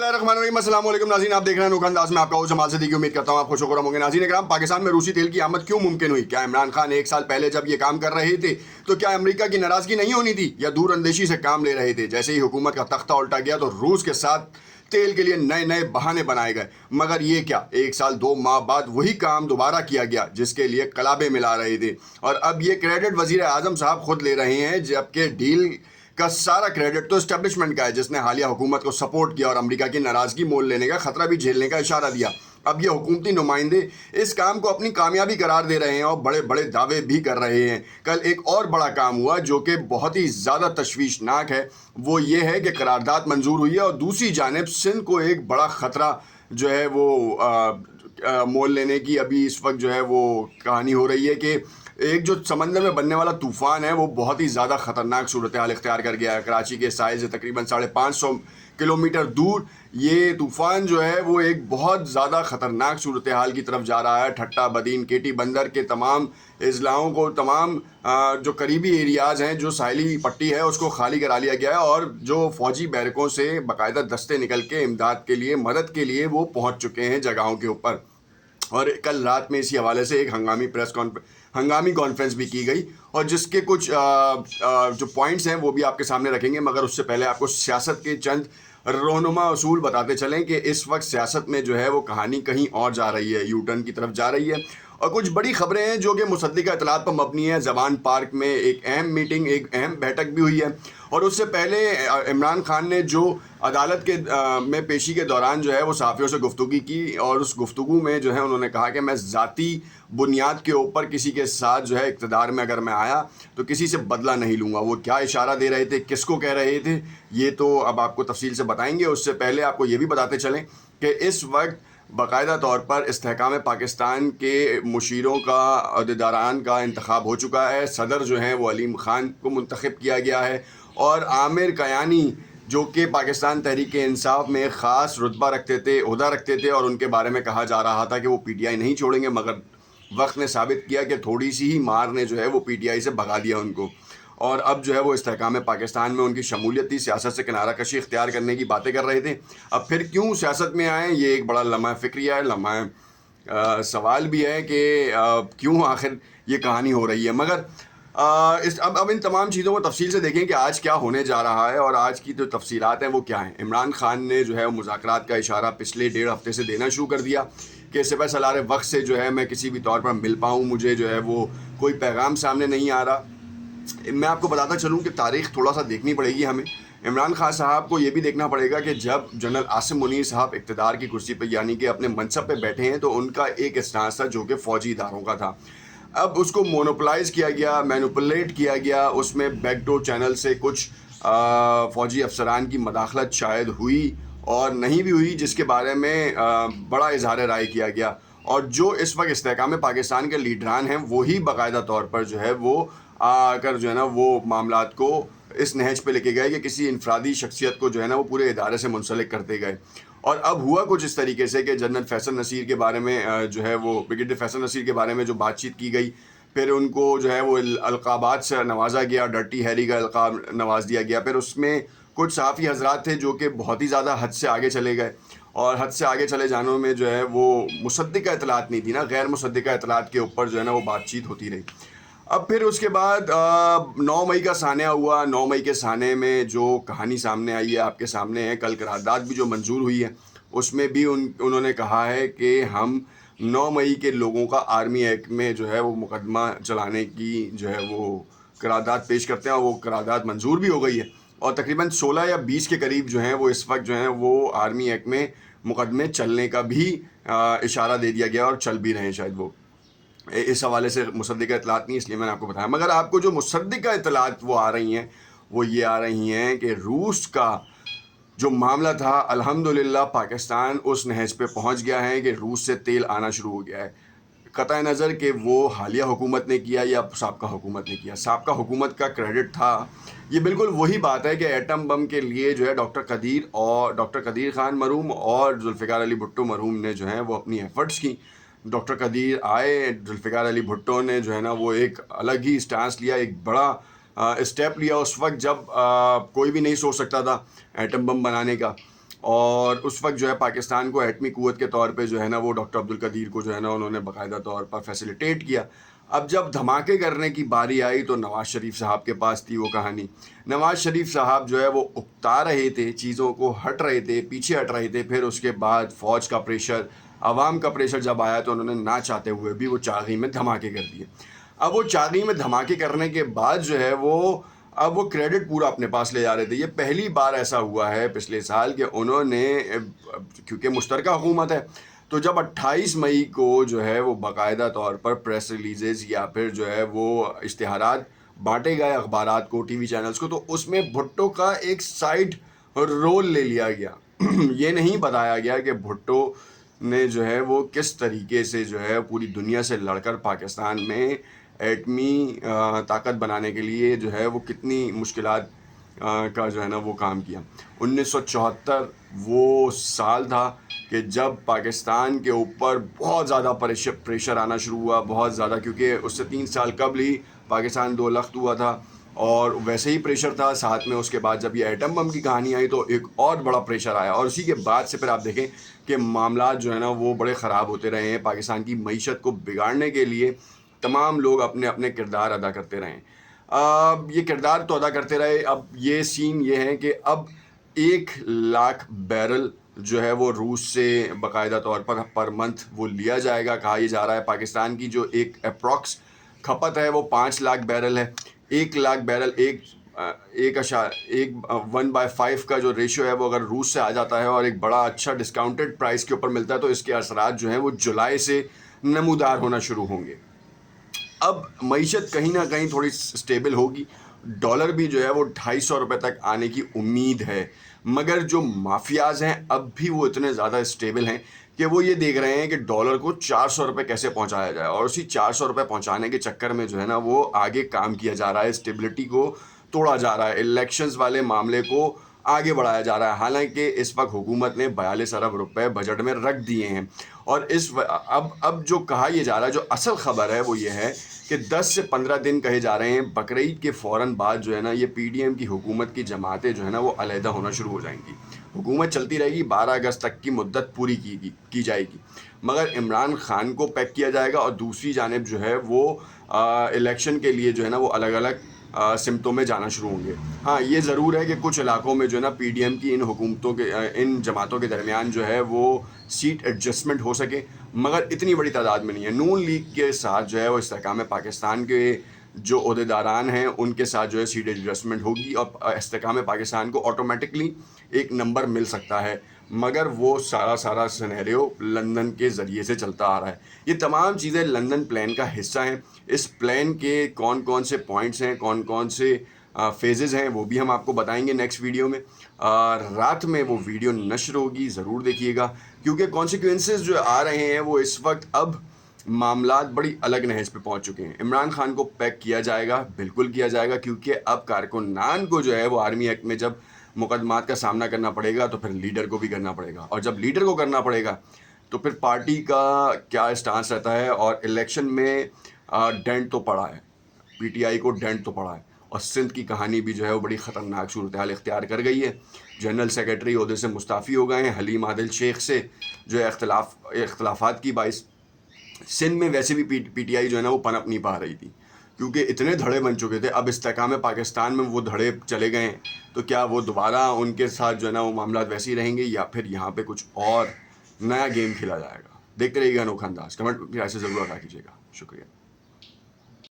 बिस्मिल्लाहिर्रहमानिर्रहीम। अस्सलाम वालेकुम नाज़रीन, आप देख रहे हैं अनोखा अंदाज में आपका हूं जमाल सिद्दीकी। उम्मीद करता हूं आप खुश होंगे। नाज़रीन इकराम, पाकिस्तान में रूसी तेल की आमद क्यों मुमकिन हुई? क्या इमरान खान एक साल पहले जब ये काम कर रहे थे तो क्या अमेरिका की नाराजगी नहीं होनी थी, या दूर अंदेशी से काम ले रहे थे? जैसे ही हुकूमत का तख्ता उल्टा गया तो रूस के साथ तेल के लिए नए नए बहाने बनाए गए। मगर ये क्या, एक साल 2 माह बाद वही काम दोबारा किया गया जिसके लिए कलाबे मिला रहे थे, और अब ये क्रेडिट वजीर आजम साहब खुद ले रहे हैं, जबकि डील का सारा क्रेडिट तो एस्टेब्लिशमेंट का है जिसने हालिया हुकूमत को सपोर्ट किया और अमेरिका की नाराजगी मोल लेने का खतरा भी झेलने का इशारा दिया। अब ये हुकूमती नुमाइंदे इस काम को अपनी कामयाबी करार दे रहे हैं और बड़े बड़े दावे भी कर रहे हैं। कल एक और बड़ा काम हुआ जो कि बहुत ही ज़्यादा तशवीशनाक है। वो ये है कि करारदाद मंजूर हुई है और दूसरी जानिब सिंध को एक बड़ा ख़तरा जो है वो मोल लेने की अभी इस वक्त जो है वो कहानी हो रही है कि एक जो समंदर में बनने वाला तूफ़ान है वो बहुत ही ज़्यादा ख़तरनाक सूरत हाल इख्तियार कर गया है। कराची के साहिल से तकरीबन 550 किलोमीटर दूर ये तूफ़ान जो है वो एक बहुत ज़्यादा ख़तरनाक सूरत हाल की तरफ जा रहा है। ठट्टा बदीन केटी बंदर के तमाम अजलाओं को, तमाम जो करीबी एरियाज़ हैं, जो साहिली पट्टी है, उसको खाली करा लिया गया है और जो फ़ौजी बैरकों से बाकायदा दस्ते निकल के इमदाद के लिए, मदद के लिए वो पहुँच चुके हैं जगहों के ऊपर। और कल रात में इसी हवाले से एक हंगामी कॉन्फ्रेंस भी की गई और जिसके कुछ जो पॉइंट्स हैं वो भी आपके सामने रखेंगे। मगर उससे पहले आपको सियासत के चंद रहनुमा असूल बताते चलें कि इस वक्त सियासत में जो है वो कहानी कहीं और जा रही है, यू टर्न की तरफ जा रही है। और कुछ बड़ी खबरें हैं जो कि मुसद्दिका इतलात पर मबनी है। ज़बान पार्क में एक अहम मीटिंग, एक अहम बैठक भी हुई है और उससे पहले इमरान खान ने जो अदालत के में पेशी के दौरान जो है वो सहाफ़ियों से गुफ्तगू की और उस गुफ्तगू में जो है उन्होंने कहा कि मैं ज़ाती बुनियाद के ऊपर किसी के साथ जो है इक़्तिदार में अगर मैं आया तो किसी से बदला नहीं लूँगा। वो क्या इशारा दे रहे थे, किसको कह रहे थे, ये तो अब आपको तफसील से बताएंगे। उससे पहले आपको ये भी बताते चलें कि इस वक्त बाकायदा तौर पर इस्तेहकाम पाकिस्तान के मुशीरों का, अहदेदारान का इंतखाब हो चुका है। सदर जो हैं वो अलीम ख़ान को मुंतखब किया गया है और आमिर कयानी जो कि पाकिस्तान तहरीक इंसाफ में ख़ास रुतबा रखते थे, ओहदा रखते थे, और उनके बारे में कहा जा रहा था कि वो PTI नहीं छोड़ेंगे, मगर वक्त ने साबित किया कि थोड़ी सी ही मार ने जो है वो PTI से भगा दिया उनको। और अब जो है वो इस्तेहकाम पाकिस्तान में उनकी शमूलियत थी, सियासत से किनारा कशी इख्तियार करने की बातें कर रहे थे। अब फिर क्यों सियासत में आए, ये एक बड़ा लम्हा फ़िक्रिया है, लम्हा सवाल भी है कि क्यों आखिर ये कहानी हो रही है। मगर अब इन तमाम चीज़ों को तफसील से देखें कि आज क्या होने जा रहा है और आज की जो तफसीलात हैं वो क्या हैं। इमरान खान ने जो है वो मुज़ाकरात का इशारा पिछले 1.5 हफ्ते से देना शुरू कर दिया कि सिपह सलार वक्त से जो है मैं किसी भी तौर पर मिल पाऊँ, मुझे जो है वो कोई पैगाम सामने नहीं आ रहा। मैं आपको बताता चलूँ कि तारीख़ थोड़ा सा देखनी पड़ेगी हमें। इमरान खान साहब को ये भी देखना पड़ेगा कि जब जनरल आसिम मुनीर साहब इक़्तिदार की कुर्सी पर यानी कि अपने मनसब पे बैठे हैं तो उनका एक स्टांस था जो कि फ़ौजी इदारों का था। अब उसको मोनोपलाइज़ किया गया, मैनिपुलेट किया गया, उसमें बैकडोर चैनल से कुछ फ़ौजी अफसरान की मदाखलत शायद हुई और नहीं भी हुई, जिसके बारे में बड़ा इजहार राय किया गया। और जो इस वक्त इस्तेहकाम पाकिस्तान के लीडरान हैं वही बाकायदा तौर पर जो है वो आकर जो है ना वो मामलात को इस नहज पे लेके गए कि किसी इनफरादी शख्सियत को जो है ना वो पूरे इदारे से मुंसलिक करते गए। और अब हुआ कुछ इस तरीके से कि जनरल फैसल नसीर के बारे में जो है वो ब्रिगेडियर फैसल नसीर के बारे में जो बातचीत की गई, फिर उनको जो है वो अलक़ाबात से नवाजा गया, डर्टी हैरी का अलक़ाब नवाज दिया गया। फिर उसमें कुछ सहाफ़ी हज़रात थे जो कि बहुत ही ज़्यादा हद से आगे चले गए और हद से आगे चले जाने में जो है वो मुसद्दिका इतलात नहीं थी ना, गैर मुसद्दिका इतलात के ऊपर जो है ना वो बातचीत होती रही। अब फिर उसके बाद 9 मई का सानिया हुआ। 9 मई के साने में जो कहानी सामने आई है आपके सामने है। कल करारदाद भी जो मंजूर हुई है उसमें भी उन्होंने कहा है कि हम 9 मई के लोगों का आर्मी एक्ट में जो है वो मुकदमा चलाने की जो है वो करारदाद पेश करते हैं और वो करारदाद मंजूर भी हो गई है और तकरीबन 16 या 20 के करीब जो हैं वो इस वक्त जो हैं वो आर्मी एक्ट में मुकदमे चलने का भी इशारा दे दिया गया और चल भी रहे हैं शायद वो। इस हवाले से मुसद्दिका इतलात नहीं, इसलिए मैंने आपको बताया। मगर आपको जो मुसद्दिका इतलात वो आ रही हैं वो ये आ रही हैं कि रूस का जो मामला था अल्हम्दुलिल्लाह पाकिस्तान उस नहज पे पहुंच गया है कि रूस से तेल आना शुरू हो गया है। क़तई नज़र कि वो हालिया हुकूमत ने किया या साबका हुकूमत ने किया, साबका हुकूमत का क्रेडिट था। ये बिल्कुल वही बात है कि एटम बम के लिए जो है डॉक्टर कदीर ख़ान मरहूम और जुल्फ़िकार अली भुट्टो मरहूम ने जो है वो अपनी एफ़र्ट्स की। डॉक्टर कदीर आए, जुल्फ़िकार अली भुट्टो ने जो है ना वो एक अलग ही स्टांस लिया, एक बड़ा स्टेप लिया उस वक्त जब कोई भी नहीं सोच सकता था एटम बम बनाने का। اور اس وقت جو ہے پاکستان کو ایٹمی قوت کے طور پہ جو ہے نا وہ ڈاکٹر عبدالقدیر کو جو ہے نا انہوں نے باقاعدہ طور پر فیسیلیٹیٹ کیا. اب جب دھماکے کرنے کی باری آئی تو نواز شریف صاحب کے پاس تھی وہ کہانی. نواز شریف صاحب جو ہے وہ اکتا رہے تھے, چیزوں کو ہٹ رہے تھے, پیچھے ہٹ رہے تھے. پھر اس کے بعد فوج کا پریشر, عوام کا پریشر جب آیا تو انہوں نے نہ چاہتے ہوئے بھی وہ چاغی میں دھماکے کر دیے. اب وہ چاغی میں دھماکے کرنے کے بعد جو ہے اب وہ کریڈٹ پورا اپنے پاس لے جا رہے تھے. یہ پہلی بار ایسا ہوا ہے پچھلے سال کہ انہوں نے, کیونکہ مشترکہ حکومت ہے, تو جب 28 مئی کو جو ہے وہ باقاعدہ طور پر پریس ریلیزز یا پھر جو ہے وہ اشتہارات بانٹے گئے اخبارات کو, ٹی وی چینلز کو, تو اس میں بھٹو کا ایک سائڈ رول لے لیا گیا. یہ نہیں بتایا گیا کہ بھٹو نے جو ہے وہ کس طریقے سے جو ہے پوری دنیا سے لڑ کر پاکستان میں ایٹمی طاقت بنانے کے لیے جو ہے وہ کتنی مشکلات کا جو ہے نا وہ کام کیا. 1974 وہ سال تھا کہ جب پاکستان کے اوپر بہت زیادہ پریشر آنا شروع ہوا, بہت زیادہ, کیونکہ اس سے 3 سال قبل ہی پاکستان 2 لخت ہوا تھا اور ویسے ہی پریشر تھا. ساتھ میں اس کے بعد جب یہ ایٹم بم کی کہانی آئی تو ایک اور بڑا پریشر آیا, اور اسی کے بعد سے پھر آپ دیکھیں کہ معاملات جو ہے نا وہ بڑے خراب ہوتے رہے ہیں. پاکستان کی معیشت کو بگاڑنے کے لیے تمام لوگ اپنے اپنے کردار ادا کرتے رہے. یہ کردار تو ادا کرتے رہے. اب یہ سین یہ ہے کہ اب 1,00,000 بیرل جو ہے وہ روس سے باقاعدہ طور پر منتھ وہ لیا جائے گا. کہا یہ جا رہا ہے پاکستان کی جو ایک اپروکس کھپت ہے وہ 5,00,000 بیرل ہے. 1,00,000 بیرل 1/5 کا جو ریشو ہے وہ اگر روس سے آ جاتا ہے اور ایک بڑا اچھا ڈسکاؤنٹڈ پرائس کے اوپر ملتا ہے تو اس کے اثرات جو ہیں وہ جولائی سے نمودار ہونا شروع ہوں گے. اب معیشت کہیں نہ کہیں تھوڑی سٹیبل ہوگی. ڈالر بھی جو ہے وہ 250 روپے تک آنے کی امید ہے, مگر جو مافیاز ہیں اب بھی وہ اتنے زیادہ سٹیبل ہیں کہ وہ یہ دیکھ رہے ہیں کہ ڈالر کو 400 روپے کیسے پہنچایا جائے, اور اسی 400 روپے پہنچانے کے چکر میں جو ہے نا وہ آگے کام کیا جا رہا ہے, اسٹیبلٹی کو توڑا جا رہا ہے, الیکشنز والے معاملے کو آگے بڑھایا جا رہا ہے. حالانکہ اس وقت حکومت نے 42 ارب روپے بجٹ میں رکھ دیے ہیں, اور اب جو کہا یہ جا رہا ہے, جو اصل خبر ہے وہ یہ ہے کہ 10 سے 15 دن کہے جا رہے ہیں بقرعید کے فوراً بعد جو ہے نا یہ پی ڈی ایم کی حکومت کی جماعتیں جو ہے نا وہ علیحدہ ہونا شروع ہو جائیں گی. حکومت چلتی رہے گی, 12 اگست تک کی مدت پوری کی جائے گی, مگر عمران خان کو پیک کیا جائے گا, اور دوسری جانب جو ہے وہ الیکشن کے لیے جو ہے نا وہ الگ الگ سمتوں میں جانا شروع ہوں گے. ہاں یہ ضرور ہے کہ کچھ علاقوں میں جو ہے نا پی ڈی ایم کی ان جماعتوں کے درمیان جو ہے وہ سیٹ ایڈجسٹمنٹ ہو سکے, مگر اتنی بڑی تعداد میں نہیں ہے. نون لیگ کے ساتھ جو ہے وہ استحکام پاکستان کے جو عہدیداران ہیں ان کے ساتھ جو ہے سیٹ ایڈجسٹمنٹ ہوگی, اور استحکام پاکستان کو آٹومیٹکلی ایک نمبر مل سکتا ہے, مگر وہ سارا سینیریو لندن کے ذریعے سے چلتا آ رہا ہے. یہ تمام چیزیں لندن پلان کا حصہ ہیں. اس پلان کے کون سے پوائنٹس ہیں, کون سے فیزز ہیں, وہ بھی ہم آپ کو بتائیں گے نیکسٹ ویڈیو میں. رات میں وہ ویڈیو نشر ہوگی, ضرور دیکھیے گا, کیونکہ کانسیکوینسز جو آ رہے ہیں وہ اس وقت اب معاملات بڑی الگ نہج پہ پہنچ چکے ہیں. عمران خان کو پیک کیا جائے گا, بالکل کیا جائے گا, کیونکہ اب کارکنان کو جو ہے وہ آرمی ایکٹ میں جب مقدمات کا سامنا کرنا پڑے گا تو پھر لیڈر کو بھی کرنا پڑے گا, اور جب لیڈر کو کرنا پڑے گا تو پھر پارٹی کا کیا اسٹانس رہتا ہے. اور الیکشن میں ڈینٹ تو پڑا ہے, پی ٹی آئی کو ڈینٹ تو پڑا ہے, اور سندھ کی کہانی بھی جو ہے وہ بڑی خطرناک صورتحال اختیار کر گئی ہے. جنرل سیکرٹری عہدے سے مستعفی ہو گئے ہیں حلیم عادل شیخ سے, جو ہے اختلافات کی باعث. سندھ میں ویسے بھی پی ٹی آئی جو ہے نا وہ پنپ نہیں پا رہی تھی, کیونکہ اتنے دھڑے بن چکے تھے. اب استحکام پاکستان میں وہ دھڑے چلے گئے ہیں, تو کیا وہ دوبارہ ان کے ساتھ جو ہے نا وہ معاملات ویسے ہی رہیں گے, یا پھر یہاں پہ کچھ اور نیا گیم کھیلا جائے گا. دیکھتے رہیے گا انوکھا انداز. کمنٹ کی رائے سے ضرور آگاہ کیجیے گا. شکریہ.